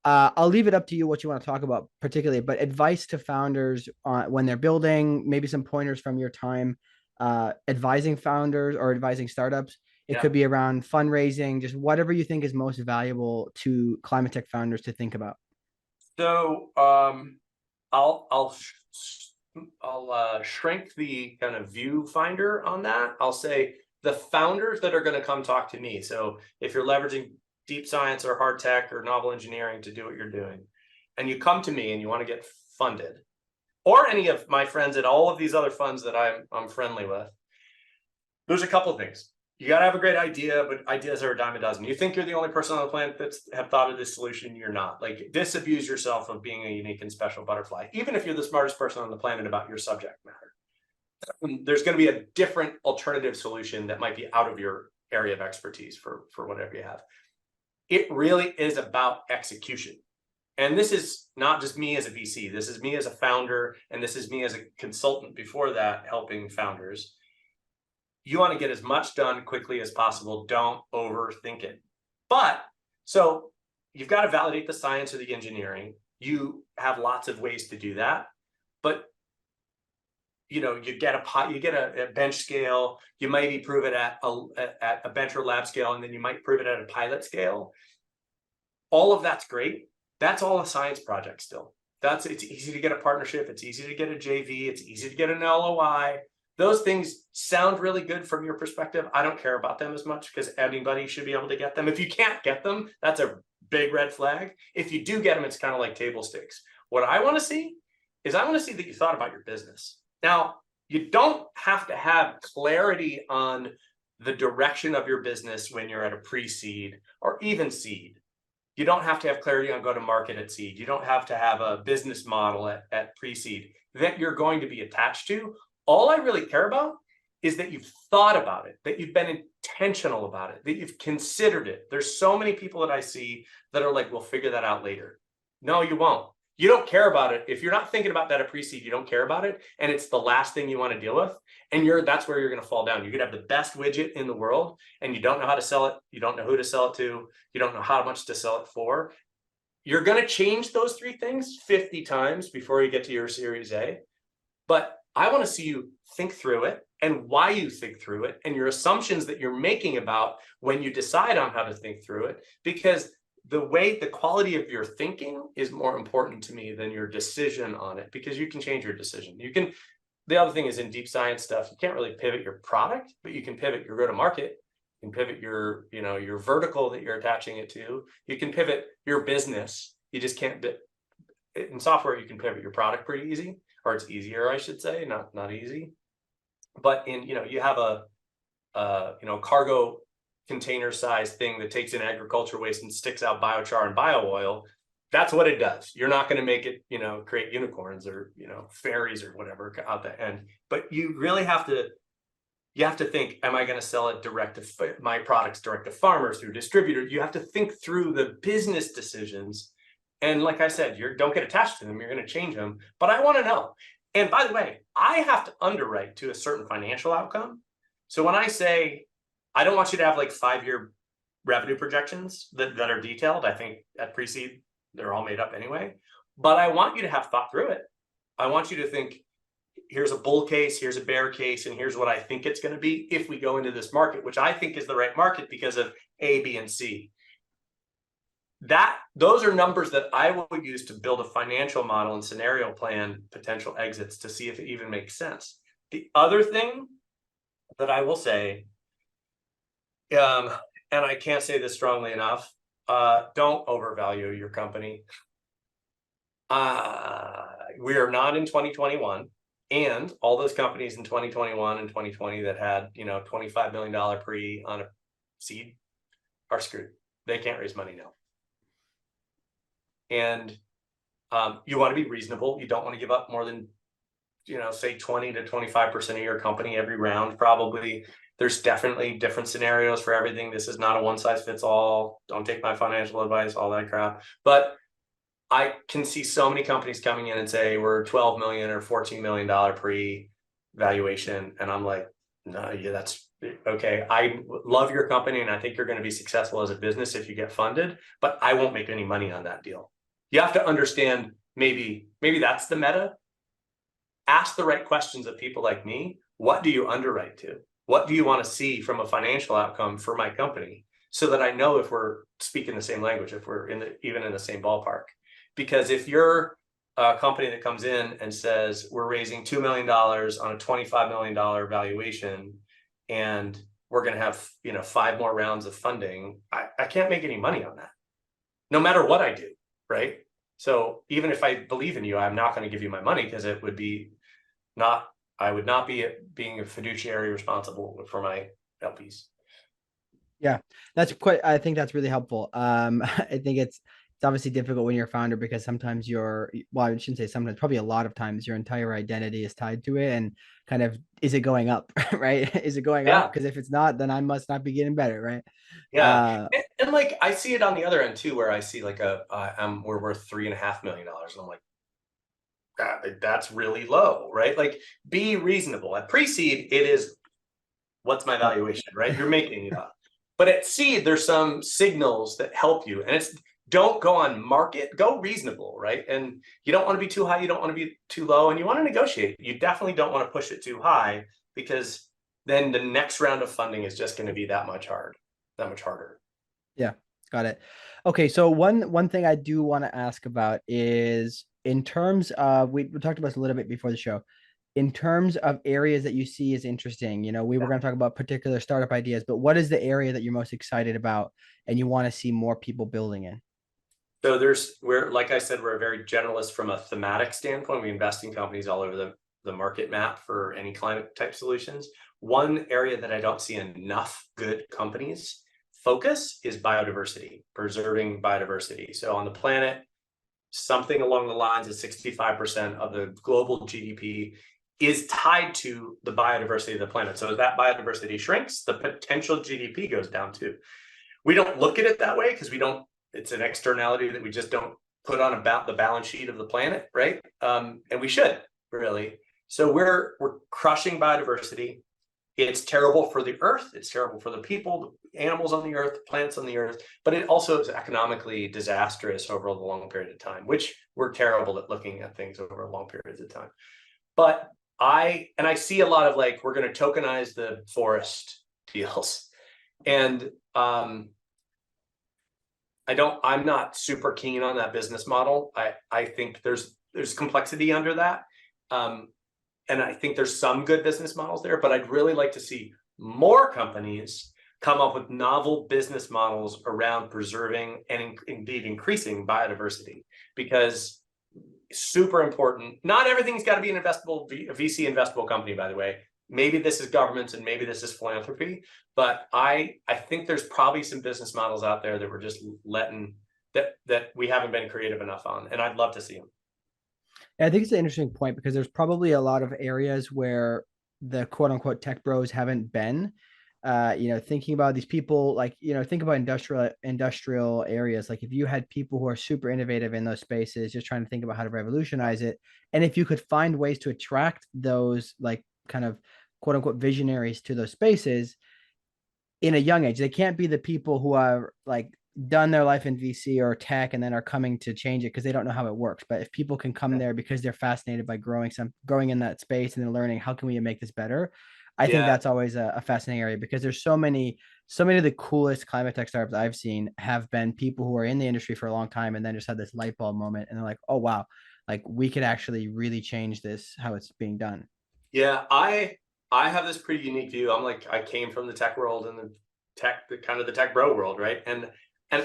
I'll leave it up to you what you want to talk about particularly, but advice to founders when they're building, maybe some pointers from your time advising founders or advising startups. It could be around fundraising, just whatever you think is most valuable to ClimateTech founders to think about. So I'll shrink the kind of viewfinder on that. I'll say the founders that are going to come talk to me. So if you're leveraging deep science or hard tech or novel engineering to do what you're doing, and you come to me and you want to get funded, or any of my friends at all of these other funds that I'm friendly with, there's a couple of things. You got to have a great idea, but ideas are a dime a dozen. You think you're the only person on the planet that's have thought of this solution, you're not. Like, disabuse yourself of being a unique and special butterfly, even if you're the smartest person on the planet about your subject matter. There's going to be a different alternative solution that might be out of your area of expertise for whatever you have. It really is about execution. And this is not just me as a VC. This is me as a founder, and this is me as a consultant before that, helping founders. You want to get as much done quickly as possible. Don't overthink it. But so you've got to validate the science or the engineering. You have lots of ways to do that. But you get a bench scale. You might prove it at a bench or lab scale, and then you might prove it at a pilot scale. All of that's great. That's all a science project still. It's easy to get a partnership. It's easy to get a JV. It's easy to get an LOI. Those things sound really good from your perspective. I don't care about them as much because anybody should be able to get them. If you can't get them, that's a big red flag. If you do get them, it's kind of like table stakes. What I want to see is that you thought about your business. Now, you don't have to have clarity on the direction of your business when you're at a pre-seed or even seed. You don't have to have clarity on go-to-market at seed. You don't have to have a business model at pre-seed that you're going to be attached to. All I really care about is that you've thought about it, that you've been intentional about it, that you've considered it. There's so many people that I see that are like, we'll figure that out later. No, you won't. You don't care about it. If you're not thinking about that at pre-seed, you don't care about it. And it's the last thing you want to deal with. And that's where you're going to fall down. You could have the best widget in the world and you don't know how to sell it. You don't know who to sell it to. You don't know how much to sell it for. You're going to change those three things 50 times before you get to your Series A. But I want to see you think through it and why you think through it and your assumptions that you're making about when you decide on how to think through it, because the quality of your thinking is more important to me than your decision on it, because you can change your decision. the other thing is in deep science stuff, you can't really pivot your product, but you can pivot your go-to-market. You can pivot your, your vertical that you're attaching it to. You can pivot your business. You just can't. In software, you can pivot your product pretty easy, or it's easier, I should say, not easy. But in, you have a cargo container size thing that takes in agriculture waste and sticks out biochar and bio oil. That's what it does. You're not going to make it, create unicorns or, fairies or whatever out the end. But you really have to think, am I going to sell it my products direct to farmers through distributors? You have to think through the business decisions. And like I said, don't get attached to them. You're going to change them. But I want to know. And by the way, I have to underwrite to a certain financial outcome. So when I say, I don't want you to have like 5-year revenue projections that are detailed, I think at pre-seed, they're all made up anyway. But I want you to have thought through it. I want you to think, here's a bull case, here's a bear case, and here's what I think it's going to be if we go into this market, which I think is the right market because of A, B, and C. Those are numbers that I will use to build a financial model and scenario plan potential exits to see if it even makes sense. The other thing that I will say, and I can't say this strongly enough, don't overvalue your company. We are not in 2021, and all those companies in 2021 and 2020 that had $25 million pre on a seed are screwed. They can't raise money now. And you want to be reasonable. You don't want to give up more than say 20 to 25% of your company every round. Probably there's definitely different scenarios for everything. This is not a one size fits all. Don't take my financial advice, all that crap. But I can see so many companies coming in and say we're $12 million or $14 million pre valuation, and I'm like, no, yeah, that's okay. I love your company, and I think you're going to be successful as a business if you get funded, but I won't make any money on that deal. You have to understand, maybe that's the meta. Ask the right questions of people like me. What do you underwrite to? What do you want to see from a financial outcome for my company, so that I know if we're speaking the same language, if we're even in the same ballpark? Because if you're a company that comes in and says we're raising $2 million on a $25 million valuation, and we're going to have 5 more rounds of funding, I can't make any money on that, no matter what I do, right? So even if I believe in you, I'm not going to give you my money, because it would be I would not be being a fiduciary responsible for my LPs. Yeah, I think that's really helpful. I think it's obviously difficult when you're a founder, because sometimes I shouldn't say sometimes, probably a lot of times your entire identity is tied to it, and kind of, is it going up, right? Is it going up? Because if it's not, then I must not be getting better, right? Yeah. And like, I see it on the other end too, where I see like we're worth $3.5 million. And I'm like, that's really low, right? Like, be reasonable. At pre-seed, it is, what's my valuation, right? You're making it up. But at seed, there's some signals that help you. And don't go on market, go reasonable, right? And you don't want to be too high, you don't want to be too low, and you want to negotiate. You definitely don't want to push it too high, because then the next round of funding is just going to be that much harder. Yeah, got it. Okay, so one thing I do want to ask about is, in terms of, we talked about this a little bit before the show, in terms of areas that you see as interesting, we were going to talk about particular startup ideas, but what is the area that you're most excited about and you want to see more people building in? So like I said, we're very generalist from a thematic standpoint. We invest in companies all over the market map for any climate type solutions. One area that I don't see enough good companies focus is biodiversity, preserving biodiversity. So on the planet, something along the lines of 65% of the global GDP is tied to the biodiversity of the planet. So as that biodiversity shrinks, the potential GDP goes down too. We don't look at it that way, because it's an externality that we just don't put on about the balance sheet of the planet, right? And we should, really. So we're crushing biodiversity. It's terrible for the earth. It's terrible for the people, the animals on the earth, plants on the earth, but it also is economically disastrous over a long period of time, which we're terrible at looking at things over long periods of time. But I see a lot of like, we're going to tokenize the forest deals. And I'm not super keen on that business model. I think there's complexity under that. and I think there's some good business models there, but I'd really like to see more companies come up with novel business models around preserving and indeed increasing biodiversity, because super important. Not everything's got to be an investable VC investable company, by the way. Maybe this is governments and maybe this is philanthropy, but I think there's probably some business models out there that we're just letting that we haven't been creative enough on, and I'd love to see them. I think it's an interesting point because there's probably a lot of areas where the quote unquote tech bros haven't been. Thinking about these people, like, think about industrial areas. Like if you had people who are super innovative in those spaces, just trying to think about how to revolutionize it. And if you could find ways to attract those like kind of quote unquote visionaries to those spaces in a young age, they can't be the people who are like done their life in VC or tech and then are coming to change it because they don't know how it works. But if people can come there because they're fascinated by growing in that space and then learning how can we make this better, I think that's always a fascinating area, because there's so many of the coolest climate tech startups I've seen have been people who are in the industry for a long time and then just had this light bulb moment and they're like, oh wow, like we could actually really change this, how it's being done. Yeah, I have this pretty unique view. I'm like, I came from the tech world and the kind of the tech bro world, right? And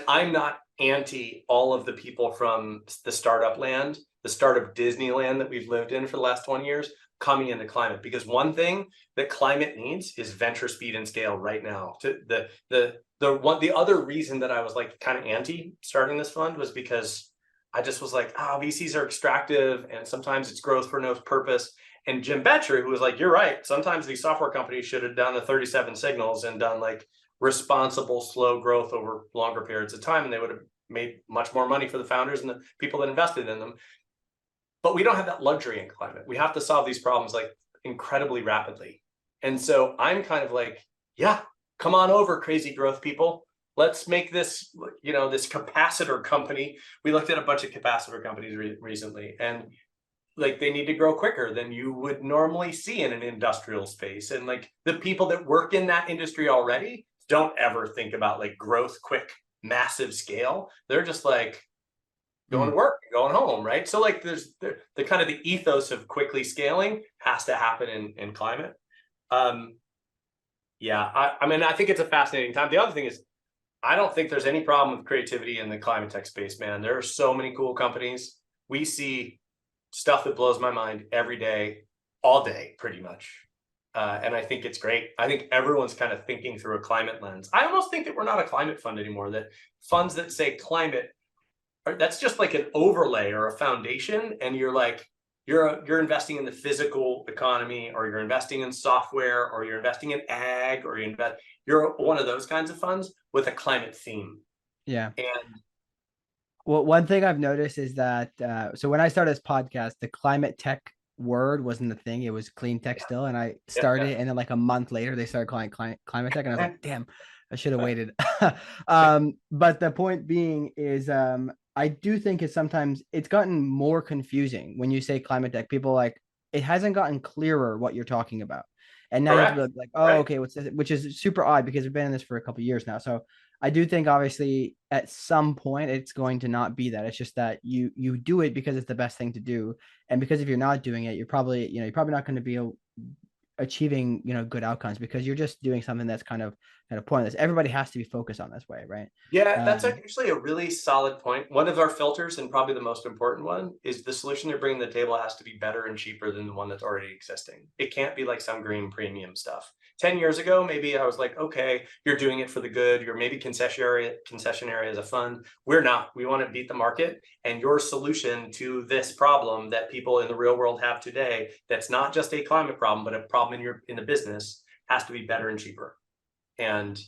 I'm not anti all of the people from the startup land, the startup Disneyland that we've lived in for the last 20 years coming into climate, because one thing that climate needs is venture speed and scale right now. The other reason that I was like kind of anti starting this fund was because I just was like, VCs are extractive and sometimes it's growth for no purpose. And Jim Betcher, who was like, you're right, sometimes these software companies should have done the 37 signals and done like responsible, slow growth over longer periods of time, and they would have made much more money for the founders and the people that invested in them. But we don't have that luxury in climate. We have to solve these problems like incredibly rapidly. And so I'm kind of like, yeah, come on over, crazy growth people. Let's make this, this capacitor company. We looked at a bunch of capacitor companies recently, and like they need to grow quicker than you would normally see in an industrial space. And like the people that work in that industry already don't ever think about like growth quick, massive scale. They're just like going to work, going home, right? So like there's the kind of the ethos of quickly scaling has to happen in climate. I mean, I think it's a fascinating time. The other thing is, I don't think there's any problem with creativity in the climate tech space, man. There are so many cool companies. We see stuff that blows my mind every day, all day, pretty much. And I think it's great. I think everyone's kind of thinking through a climate lens. I almost think that we're not a climate fund anymore, that funds that say climate, that's just like an overlay or a foundation. And you're like, you're investing in the physical economy, or you're investing in software, or you're investing in ag, or you're one of those kinds of funds with a climate theme. Yeah. And well, one thing I've noticed is that so when I started this podcast, the climate tech word wasn't the thing; it was clean tech still. And I started it, and then like a month later, they started calling it climate tech, and I was like, "Damn, I should have waited." But the point being is, I do think it's gotten more confusing when you say climate tech. People like it hasn't gotten clearer what you're talking about, and now you have to be like, "Oh, okay, what's this?" Which is super odd because we've been in this for a couple of years now, so. I do think obviously at some point it's going to not be that. It's just that you do it because it's the best thing to do. And because if you're not doing it, you're probably not going to be achieving, good outcomes because you're just doing something that's kind of pointless. Everybody has to be focused on this way, right? Yeah, that's actually a really solid point. One of our filters, and probably the most important one, is the solution you're bringing to the table has to be better and cheaper than the one that's already existing. It can't be like some green premium stuff. 10 years ago, maybe I was like, okay, you're doing it for the good. You're maybe concessionary as a fund. We're not. We want to beat the market. And your solution to this problem that people in the real world have today, that's not just a climate problem, but a problem in the business, has to be better and cheaper. And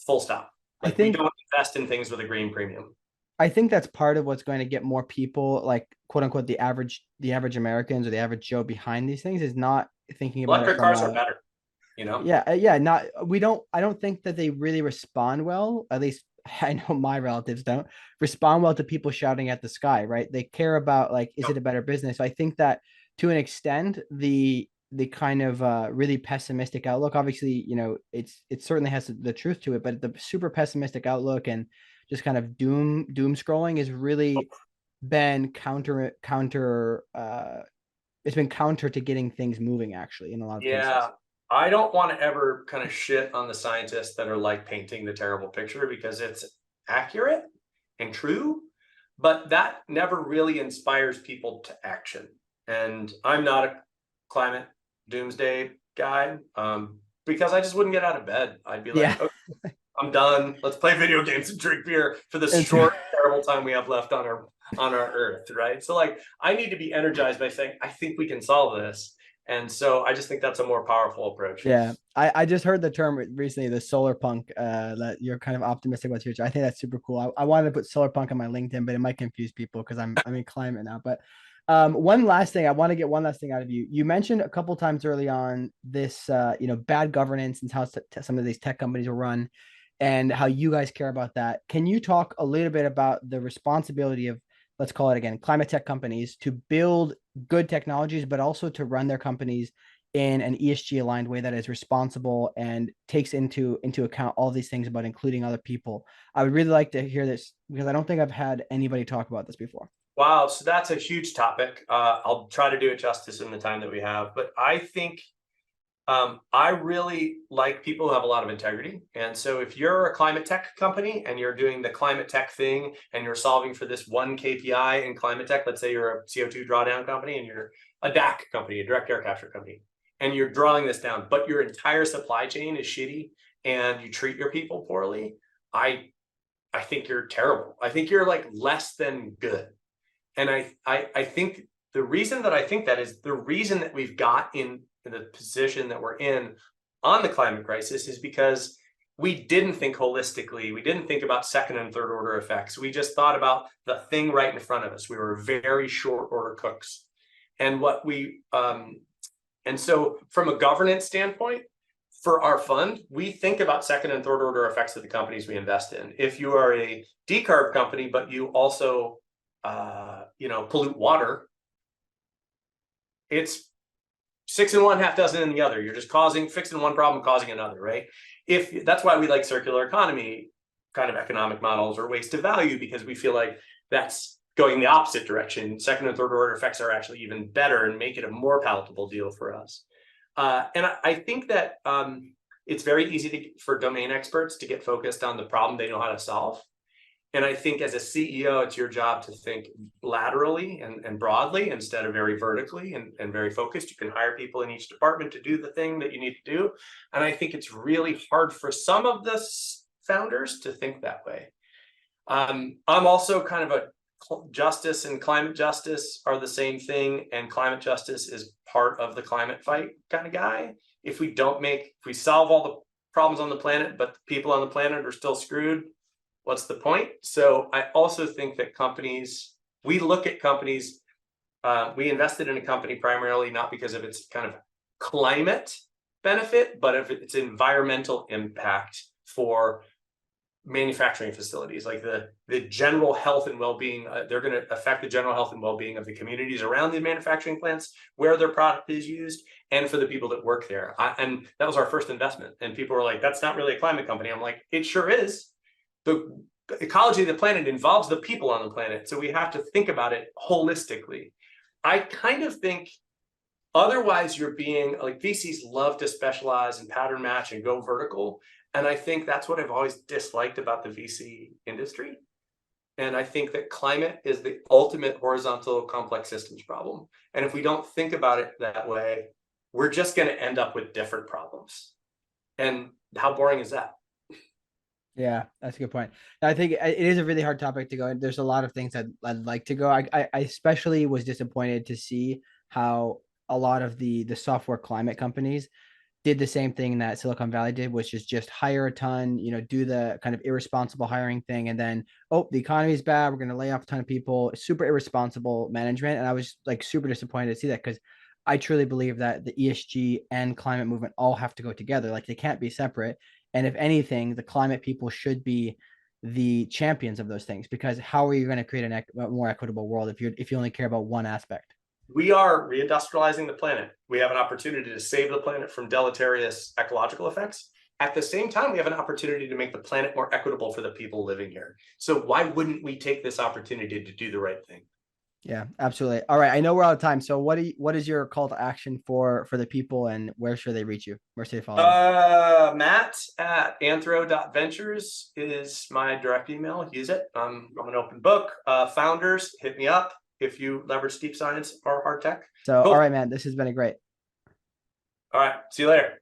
full stop. Like, we don't invest in things with a green premium. I think that's part of what's going to get more people, like quote unquote, the average Americans or the average Joe behind these things is not thinking about electric cars are better, Yeah, I don't think that they really respond well. At least I know my relatives don't respond well to people shouting at the sky, right? They care about like, is it a better business? So I think that to an extent, the kind of really pessimistic outlook, obviously, it certainly has the truth to it, but the super pessimistic outlook and just kind of doom scrolling is really been counter counter to getting things moving, actually, in a lot of cases. Yeah, I don't want to ever kind of shit on the scientists that are like painting the terrible picture, because it's accurate and true, but that never really inspires people to action. And I'm not a climate doomsday guy, because I just wouldn't get out of bed. I'd be Yeah. like, okay, I'm done. Let's play video games and drink beer for the It's short, terrible time we have left on our earth, right? So like, I need to be energized by saying, I think we can solve this. And so I just think that's a more powerful approach. Yeah, I just heard the term recently, the solar punk, that you're kind of optimistic about the future. I think that's super cool. I wanted to put solar punk on my LinkedIn, but it might confuse people because I'm in climate now. But one last thing, I want to get one last thing out of you. You mentioned a couple times early on this, bad governance and how some of these tech companies are run, and how you guys care about that. Can you talk a little bit about the responsibility of, let's call it again, climate tech companies to build good technologies, but also to run their companies in an ESG aligned way that is responsible and takes into account all these things about including other people? I would really like to hear this because I don't think I've had anybody talk about this before. Wow, so that's a huge topic. I'll try to do it justice in the time that we have, but I think I really like people who have a lot of integrity. And so if you're a climate tech company and you're doing the climate tech thing and you're solving for this one KPI in climate tech, let's say you're a CO2 drawdown company and you're a DAC company, a direct air capture company, and you're drawing this down, but your entire supply chain is shitty and you treat your people poorly, I think you're terrible. I think you're like less than good. And I think the reason that I think that is the reason that we've got in the position that we're in on the climate crisis is because we didn't think holistically. We didn't think about second and third order effects. We just thought about the thing right in front of us. We were very short order cooks. And so from a governance standpoint, for our fund, we think about second and third order effects of the companies we invest in. If you are a decarb company, but you also pollute water, it's 6 in one, half dozen in the other. You're just fixing one problem, causing another, right? That's why we like circular economy kind of economic models or waste of value, because we feel like that's going the opposite direction. Second and third order effects are actually even better and make it a more palatable deal for us. And I think that it's very easy for domain experts to get focused on the problem they know how to solve. And I think as a CEO, it's your job to think laterally and broadly instead of very vertically and very focused. You can hire people in each department to do the thing that you need to do. And I think it's really hard for some of the founders to think that way. I'm also kind of a justice and climate justice are the same thing. And climate justice is part of the climate fight kind of guy. If we solve all the problems on the planet, but the people on the planet are still screwed, what's the point? So I also think that we look at companies, we invested in a company primarily not because of its kind of climate benefit, but of its environmental impact for manufacturing facilities, like the general health and well-being. They're going to affect the general health and well-being of the communities around the manufacturing plants where their product is used, and for the people that work there. And that was our first investment. And people were like, that's not really a climate company. I'm like, it sure is. The ecology of the planet involves the people on the planet. So we have to think about it holistically. I kind of think otherwise you're being like, VCs love to specialize and pattern match and go vertical. And I think that's what I've always disliked about the VC industry. And I think that climate is the ultimate horizontal complex systems problem. And if we don't think about it that way, we're just going to end up with different problems. And how boring is that? Yeah, that's a good point. I think it is a really hard topic to go. There's a lot of things I'd like to go. I especially was disappointed to see how a lot of the software climate companies did the same thing that Silicon Valley did, which is just hire a ton, do the kind of irresponsible hiring thing. And then, the economy is bad, we're going to lay off a ton of people. Super irresponsible management. And I was like super disappointed to see that, because I truly believe that the ESG and climate movement all have to go together. Like, they can't be separate. And if anything, the climate people should be the champions of those things, because how are you going to create a more equitable world if you only care about one aspect? We are reindustrializing the planet. We have an opportunity to save the planet from deleterious ecological effects. At the same time, we have an opportunity to make the planet more equitable for the people living here. So why wouldn't we take this opportunity to do the right thing? Yeah, absolutely. All right. I know we're out of time. So what is your call to action for the people, and where should they reach you? Where should they follow you? Matt at anthro.ventures is my direct email. Use it. I'm an open book. Founders, hit me up if you leverage deep science or hard tech. So, Cool. all right, man, this has been a great. All right. See you later.